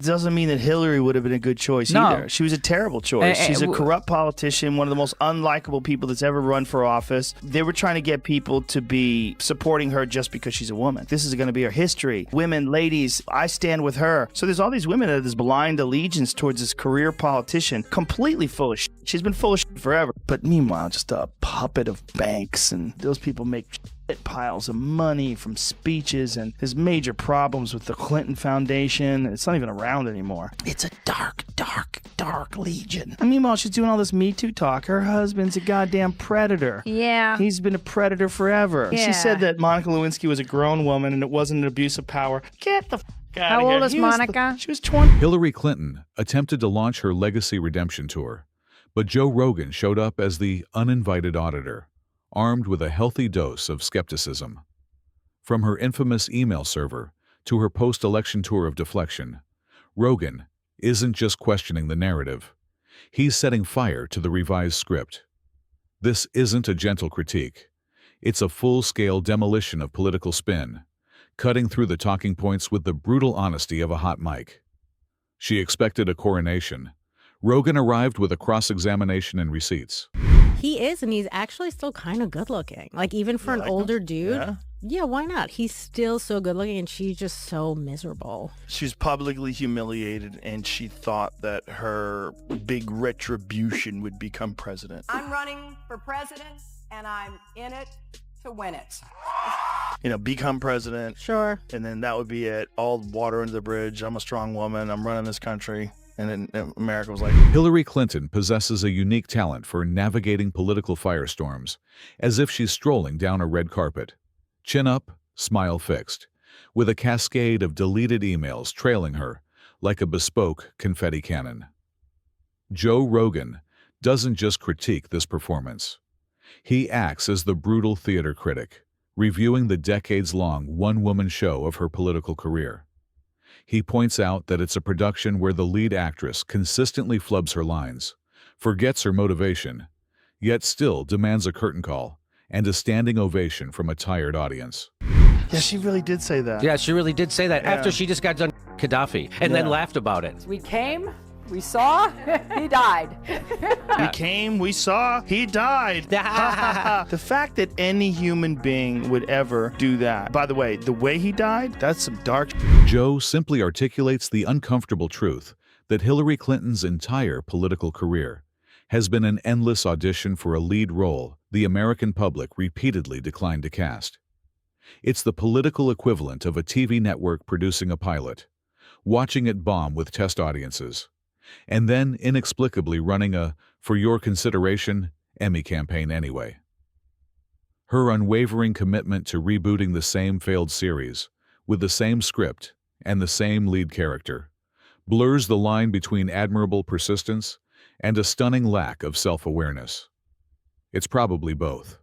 doesn't mean that Hillary would have been a good choice either. She was a terrible choice. She's a corrupt politician, one of the most unlikable people that's ever run for office. They were trying to get people to be supporting her just because she's a woman. This is going to be her history. Women, ladies, I stand with her. So there's all these women that have this blind allegiance towards this career politician, completely full of shit. She's been full of shit forever. But meanwhile, just a puppet of banks, and those people make piles of money from speeches, and there's major problems with the Clinton Foundation. It's not even around anymore. It's a dark, dark, dark legion. And meanwhile, she's doing all this Me Too talk. Her husband's a goddamn predator. Yeah. He's been a predator forever. Yeah. She said that Monica Lewinsky was a grown woman and it wasn't an abuse of power. Get the out How of here. old is Monica? She was 20. Hillary Clinton attempted to launch her legacy redemption tour, but Joe Rogan showed up as the uninvited auditor, armed with a healthy dose of skepticism. From her infamous email server to her post-election tour of deflection, Rogan isn't just questioning the narrative. He's setting fire to the revised script. This isn't a gentle critique. It's a full-scale demolition of political spin, cutting through the talking points with the brutal honesty of a hot mic. She expected a coronation. Rogan arrived with a cross-examination and receipts. He is, and he's actually still kind of good looking. Like, even for an older dude. Yeah, why not? He's still so good looking, and she's just so miserable. She was publicly humiliated, and she thought that her big retribution would become president. I'm running for president, and I'm in it to win it. You know, become president. Sure. And then that would be it. All water under the bridge. I'm a strong woman. I'm running this country. And then America was like... Hillary Clinton possesses a unique talent for navigating political firestorms, as if she's strolling down a red carpet. Chin up, smile fixed, with a cascade of deleted emails trailing her like a bespoke confetti cannon. Joe Rogan doesn't just critique this performance. He acts as the brutal theater critic, reviewing the decades-long one-woman show of her political career. He points out that it's a production where the lead actress consistently flubs her lines, forgets her motivation, yet still demands a curtain call and a standing ovation from a tired audience. Yeah, she really did say that. Yeah, she really did say that after she just got done Gaddafi and then laughed about it. We came, we saw, he died. We came, we saw, he died. The fact that any human being would ever do that. By the way he died, that's some dark... Joe simply articulates the uncomfortable truth that Hillary Clinton's entire political career has been an endless audition for a lead role the American public repeatedly declined to cast. It's the political equivalent of a TV network producing a pilot, watching it bomb with test audiences, and then inexplicably running a "for your consideration" Emmy campaign anyway. Her unwavering commitment to rebooting the same failed series, with the same script and the same lead character, blurs the line between admirable persistence and a stunning lack of self-awareness. It's probably both.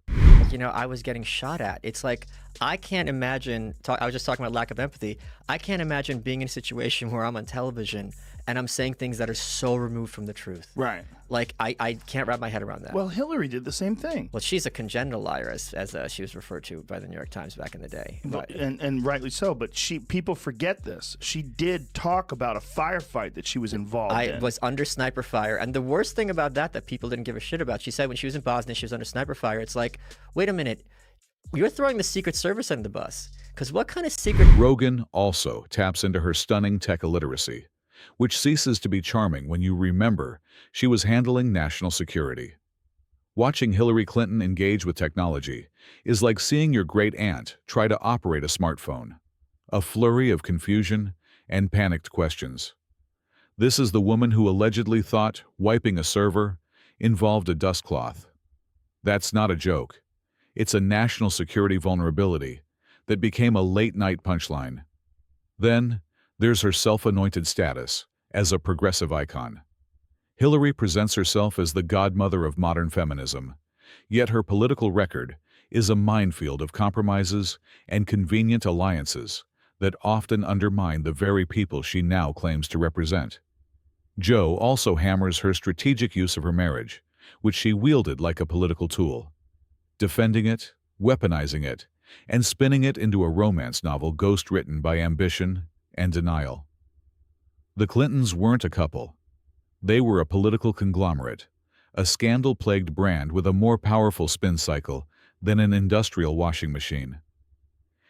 You know, I was getting shot at. It's like, I can't imagine, I was just talking about lack of empathy. I can't imagine being in a situation where I'm on television and I'm saying things that are so removed from the truth. Right. Like, I can't wrap my head around that. Well, Hillary did the same thing. Well, she's a congenital liar, as she was referred to by the New York Times back in the day. Well, and rightly so, but people forget this. She did talk about a firefight that she was involved in. I was under sniper fire, and the worst thing about that people didn't give a shit about, she said when she was in Bosnia, she was under sniper fire. It's like, wait a minute, you're throwing the Secret Service under the bus. Because what kind of secret... Rogan also taps into her stunning tech illiteracy, which ceases to be charming when you remember she was handling national security. Watching Hillary Clinton engage with technology is like seeing your great-aunt try to operate a smartphone. A flurry of confusion and panicked questions. This is the woman who allegedly thought wiping a server involved a dust cloth. That's not a joke. It's a national security vulnerability that became a late-night punchline. Then, there's her self-anointed status as a progressive icon. Hillary presents herself as the godmother of modern feminism, yet her political record is a minefield of compromises and convenient alliances that often undermine the very people she now claims to represent. Joe also hammers her strategic use of her marriage, which she wielded like a political tool, defending it, weaponizing it, and spinning it into a romance novel ghost-written by ambition and denial. The Clintons weren't a couple. They were a political conglomerate, a scandal-plagued brand with a more powerful spin cycle than an industrial washing machine.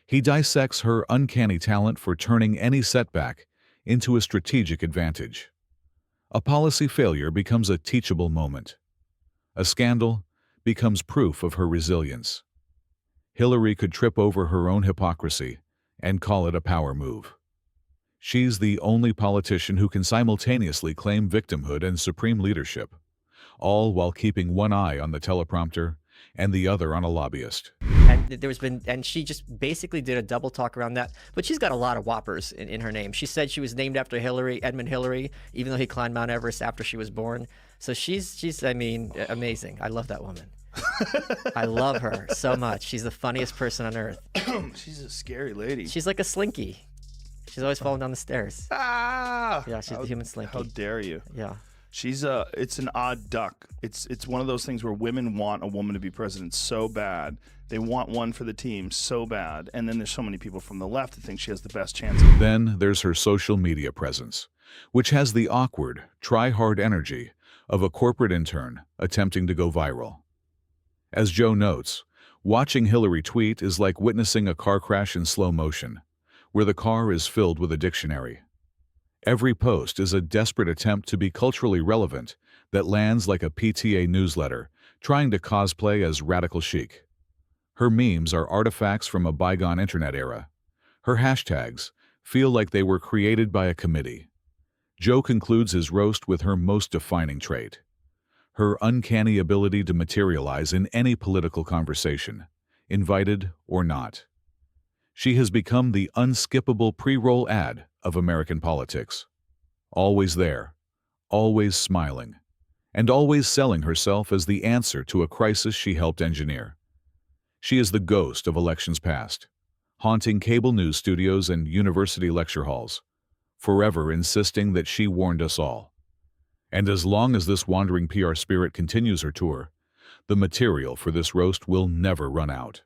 He dissects her uncanny talent for turning any setback into a strategic advantage. A policy failure becomes a teachable moment. A scandal becomes proof of her resilience. Hillary could trip over her own hypocrisy and call it a power move. She's the only politician who can simultaneously claim victimhood and supreme leadership, all while keeping one eye on the teleprompter and the other on a lobbyist. And she just basically did a double talk around that. But she's got a lot of whoppers in her name. She said she was named after Edmund Hillary, even though he climbed Mount Everest after she was born. So she's I mean, amazing. I love that woman. I love her so much. She's the funniest person on earth. She's a scary lady. She's like a slinky. She's always falling down the stairs. Ah! Yeah, she's the human slinky. How dare you? Yeah. It's an odd duck. It's one of those things where women want a woman to be president so bad. They want one for the team so bad. And then there's so many people from the left that think she has the best chance. Then there's her social media presence, which has the awkward, try-hard energy of a corporate intern attempting to go viral. As Joe notes, watching Hillary tweet is like witnessing a car crash in slow motion, where the car is filled with a dictionary. Every post is a desperate attempt to be culturally relevant that lands like a PTA newsletter trying to cosplay as radical chic. Her memes are artifacts from a bygone internet era. Her hashtags feel like they were created by a committee. Joe concludes his roast with her most defining trait: her uncanny ability to materialize in any political conversation, invited or not. She has become the unskippable pre-roll ad of American politics. Always there, always smiling, and always selling herself as the answer to a crisis she helped engineer. She is the ghost of elections past, haunting cable news studios and university lecture halls, forever insisting that she warned us all. And as long as this wandering PR spirit continues her tour, the material for this roast will never run out.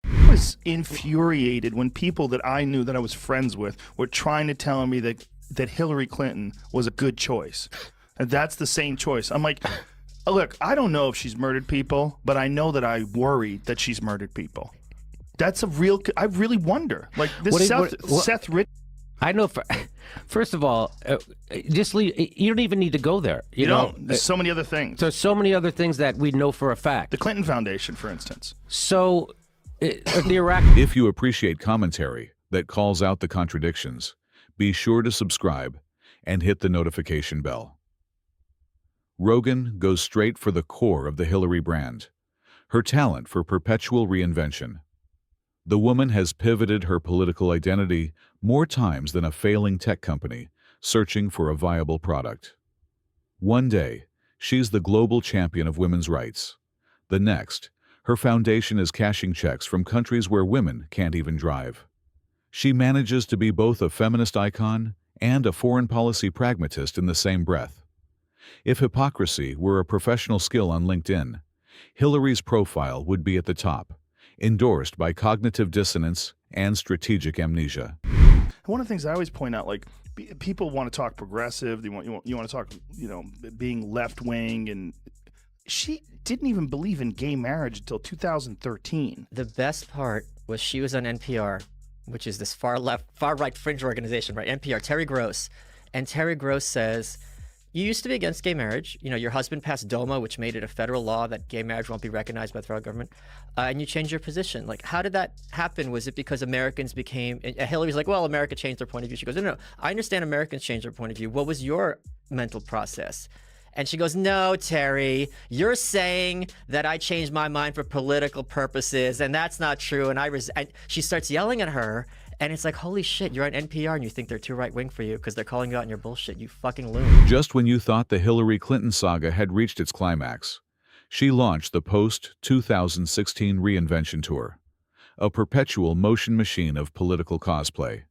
I was infuriated when people that I knew that I was friends with were trying to tell me that Hillary Clinton was a good choice. And that's the same choice. I'm like, look, I don't know if she's murdered people, but I know that I worry that she's murdered people. That's a real, I really wonder. Like this Seth Rich. I know. First of all, just leave. You don't even need to go there. You know, there's so many other things. There's so many other things that we know for a fact. The Clinton Foundation, for instance. So, the Iraq. If you appreciate commentary that calls out the contradictions, be sure to subscribe and hit the notification bell. Rogan goes straight for the core of the Hillary brand, her talent for perpetual reinvention. The woman has pivoted her political identity more times than a failing tech company searching for a viable product. One day, she's the global champion of women's rights. The next, her foundation is cashing checks from countries where women can't even drive. She manages to be both a feminist icon and a foreign policy pragmatist in the same breath. If hypocrisy were a professional skill on LinkedIn, Hillary's profile would be at the top, endorsed by cognitive dissonance and strategic amnesia. One of the things I always point out, like, people want to talk progressive, you want to talk, being left-wing, and she didn't even believe in gay marriage until 2013. The best part was she was on NPR, which is this far-right fringe organization, right? NPR, Terry Gross. And Terry Gross says, you used to be against gay marriage. You know, your husband passed DOMA, which made it a federal law that gay marriage won't be recognized by the federal government. And you changed your position. Like, how did that happen? Was it because Americans became... And Hillary's like, well, America changed their point of view. She goes, no, I understand Americans changed their point of view. What was your mental process? And she goes, no, Terry, you're saying that I changed my mind for political purposes, and that's not true. And she starts yelling at her. And it's like, holy shit, you're on NPR and you think they're too right-wing for you because they're calling you out on your bullshit, you fucking loon. Just when you thought the Hillary Clinton saga had reached its climax, she launched the post-2016 reinvention tour, a perpetual motion machine of political cosplay.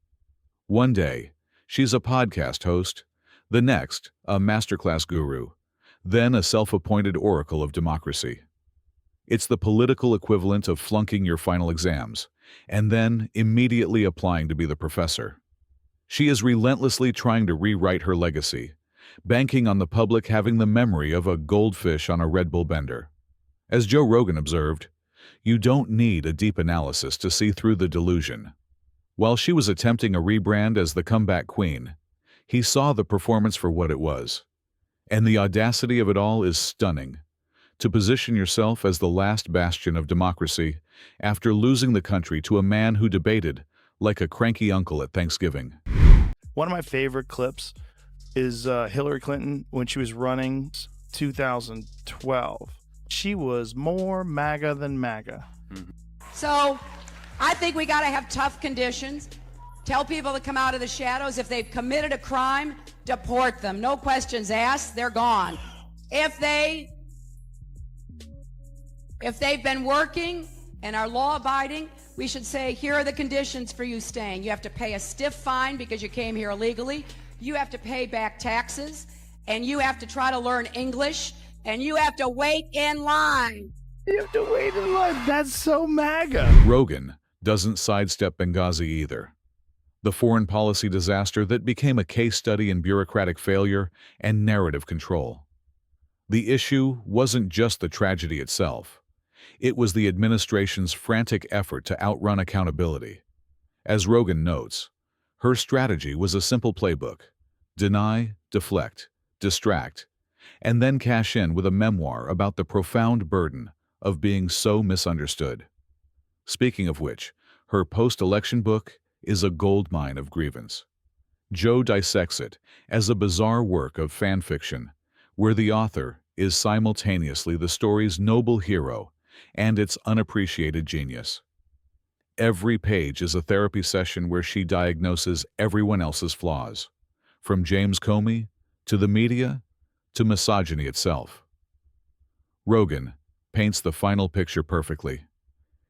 One day, she's a podcast host, the next, a masterclass guru, then a self-appointed oracle of democracy. It's the political equivalent of flunking your final exams, and then immediately applying to be the professor. She is relentlessly trying to rewrite her legacy, banking on the public having the memory of a goldfish on a Red Bull bender. As Joe Rogan observed, you don't need a deep analysis to see through the delusion. While she was attempting a rebrand as the comeback queen, he saw the performance for what it was. And the audacity of it all is stunning. To position yourself as the last bastion of democracy after losing the country to a man who debated like a cranky uncle at Thanksgiving. One of my favorite clips is Hillary Clinton when she was running 2012. She was more MAGA than MAGA. So I think we got to have tough conditions. Tell people to come out of the shadows. If they've committed a crime, deport them. No questions asked. They're gone. If they've been working and are law-abiding, we should say, here are the conditions for you staying. You have to pay a stiff fine because you came here illegally. You have to pay back taxes, and you have to try to learn English, and you have to wait in line. You have to wait in line. That's so MAGA. Rogan doesn't sidestep Benghazi either. The foreign policy disaster that became a case study in bureaucratic failure and narrative control. The issue wasn't just the tragedy itself. It was the administration's frantic effort to outrun accountability. As Rogan notes, her strategy was a simple playbook: deny, deflect, distract, and then cash in with a memoir about the profound burden of being so misunderstood. Speaking of which, her post-election book is a goldmine of grievance. Joe dissects it as a bizarre work of fan fiction, where the author is simultaneously the story's noble hero and its unappreciated genius. Every page is a therapy session where she diagnoses everyone else's flaws, from James Comey to the media to misogyny itself. Rogan paints the final picture perfectly.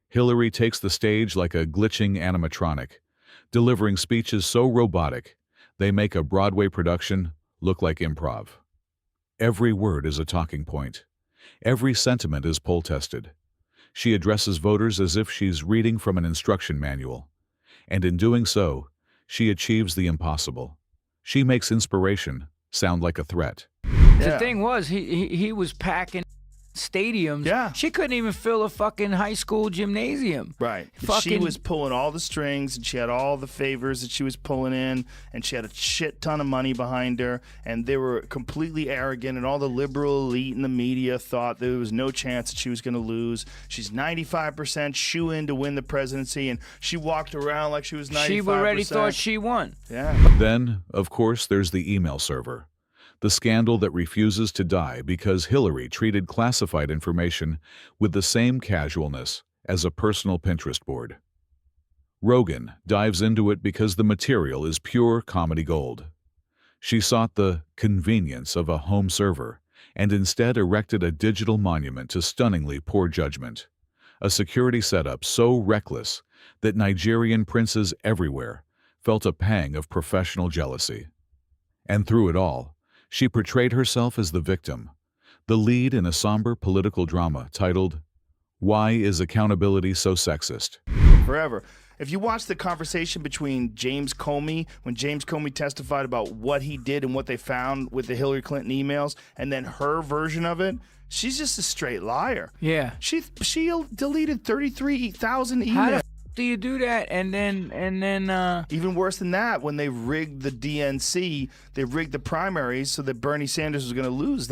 Hillary takes the stage like a glitching animatronic, delivering speeches so robotic they make a Broadway production look like improv. Every word is a talking point. Every sentiment is poll-tested. She addresses voters as if she's reading from an instruction manual. And in doing so, she achieves the impossible. She makes inspiration sound like a threat. The thing was, he was packing stadiums. Yeah. She couldn't even fill a fucking high school gymnasium. Right. She was pulling all the strings, and she had all the favors that she was pulling in, and she had a shit ton of money behind her, and they were completely arrogant, and all the liberal elite in the media thought there was no chance that she was going to lose. She's 95% shoo-in to win the presidency, and she walked around like she was 95%. She already thought she won. Yeah. Then, of course, there's the email server. The scandal that refuses to die because Hillary treated classified information with the same casualness as a personal Pinterest board. Rogan dives into it because the material is pure comedy gold. She sought the convenience of a home server and instead erected a digital monument to stunningly poor judgment, a security setup so reckless that Nigerian princes everywhere felt a pang of professional jealousy. And through it all, she portrayed herself as the victim, the lead in a somber political drama titled, "Why is Accountability So Sexist?" Forever. If you watch the conversation between James Comey, when James Comey testified about what he did and what they found with the Hillary Clinton emails, and then her version of it, she's just a straight liar. Yeah. She deleted 33,000 emails. How the do you do that? And then even worse than that, when they rigged the DNC, they rigged the primaries so that Bernie Sanders was going to lose.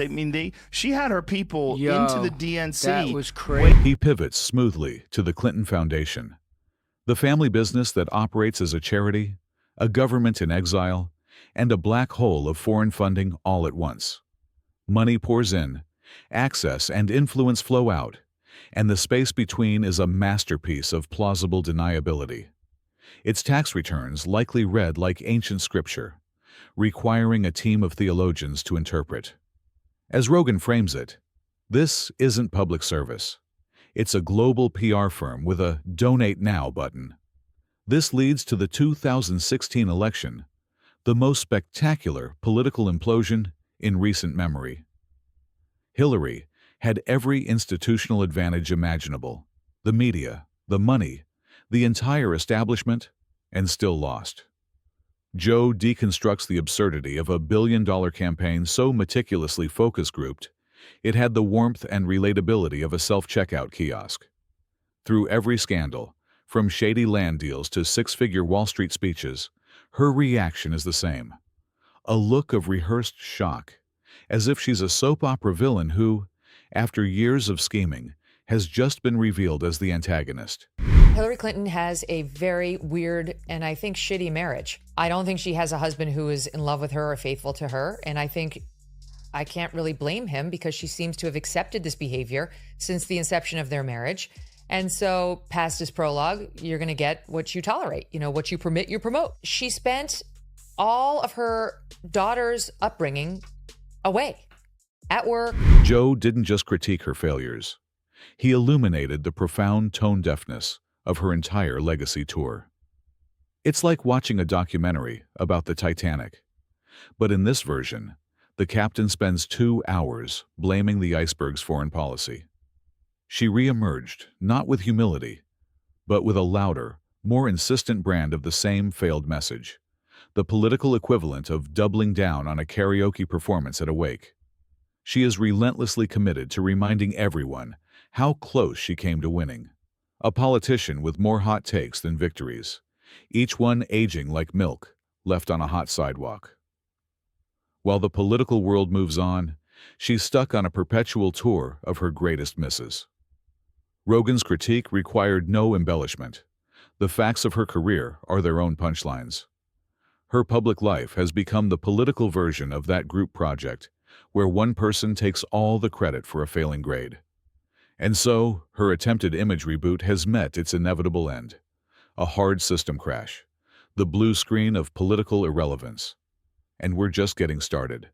She had her people into the DNC. That was crazy. He pivots smoothly to the Clinton Foundation, the family business that operates as a charity, a government in exile, and a black hole of foreign funding all at once. Money pours in, access and influence flow out, and the space between is a masterpiece of plausible deniability. Its tax returns likely read like ancient scripture, requiring a team of theologians to interpret. As Rogan frames it, this isn't public service. It's a global PR firm with a Donate Now button. This leads to the 2016 election, the most spectacular political implosion in recent memory. Hillary had every institutional advantage imaginable: the media, the money, the entire establishment, and still lost. Joe deconstructs the absurdity of a billion-dollar campaign so meticulously focus grouped, it had the warmth and relatability of a self-checkout kiosk. Through every scandal, from shady land deals to six-figure Wall Street speeches, her reaction is the same. A look of rehearsed shock, as if she's a soap opera villain who, after years of scheming, has just been revealed as the antagonist. Hillary Clinton has a very weird and I think shitty marriage. I don't think she has a husband who is in love with her or faithful to her, and I think I can't really blame him because she seems to have accepted this behavior since the inception of their marriage. And so, past this prologue, you're going to get what you tolerate. You know, what you permit, you promote. She spent all of her daughter's upbringing away, at work. Joe didn't just critique her failures. He illuminated the profound tone deafness of her entire legacy tour. It's like watching a documentary about the Titanic. But in this version, the captain spends 2 hours blaming the iceberg's foreign policy. She re-emerged, not with humility, but with a louder, more insistent brand of the same failed message, the political equivalent of doubling down on a karaoke performance at a wake. She is relentlessly committed to reminding everyone how close she came to winning. A politician with more hot takes than victories, each one aging like milk left on a hot sidewalk. While the political world moves on, she's stuck on a perpetual tour of her greatest misses. Rogan's critique required no embellishment. The facts of her career are their own punchlines. Her public life has become the political version of that group project, where one person takes all the credit for a failing grade. And so, her attempted image reboot has met its inevitable end. A hard system crash. The blue screen of political irrelevance. And we're just getting started.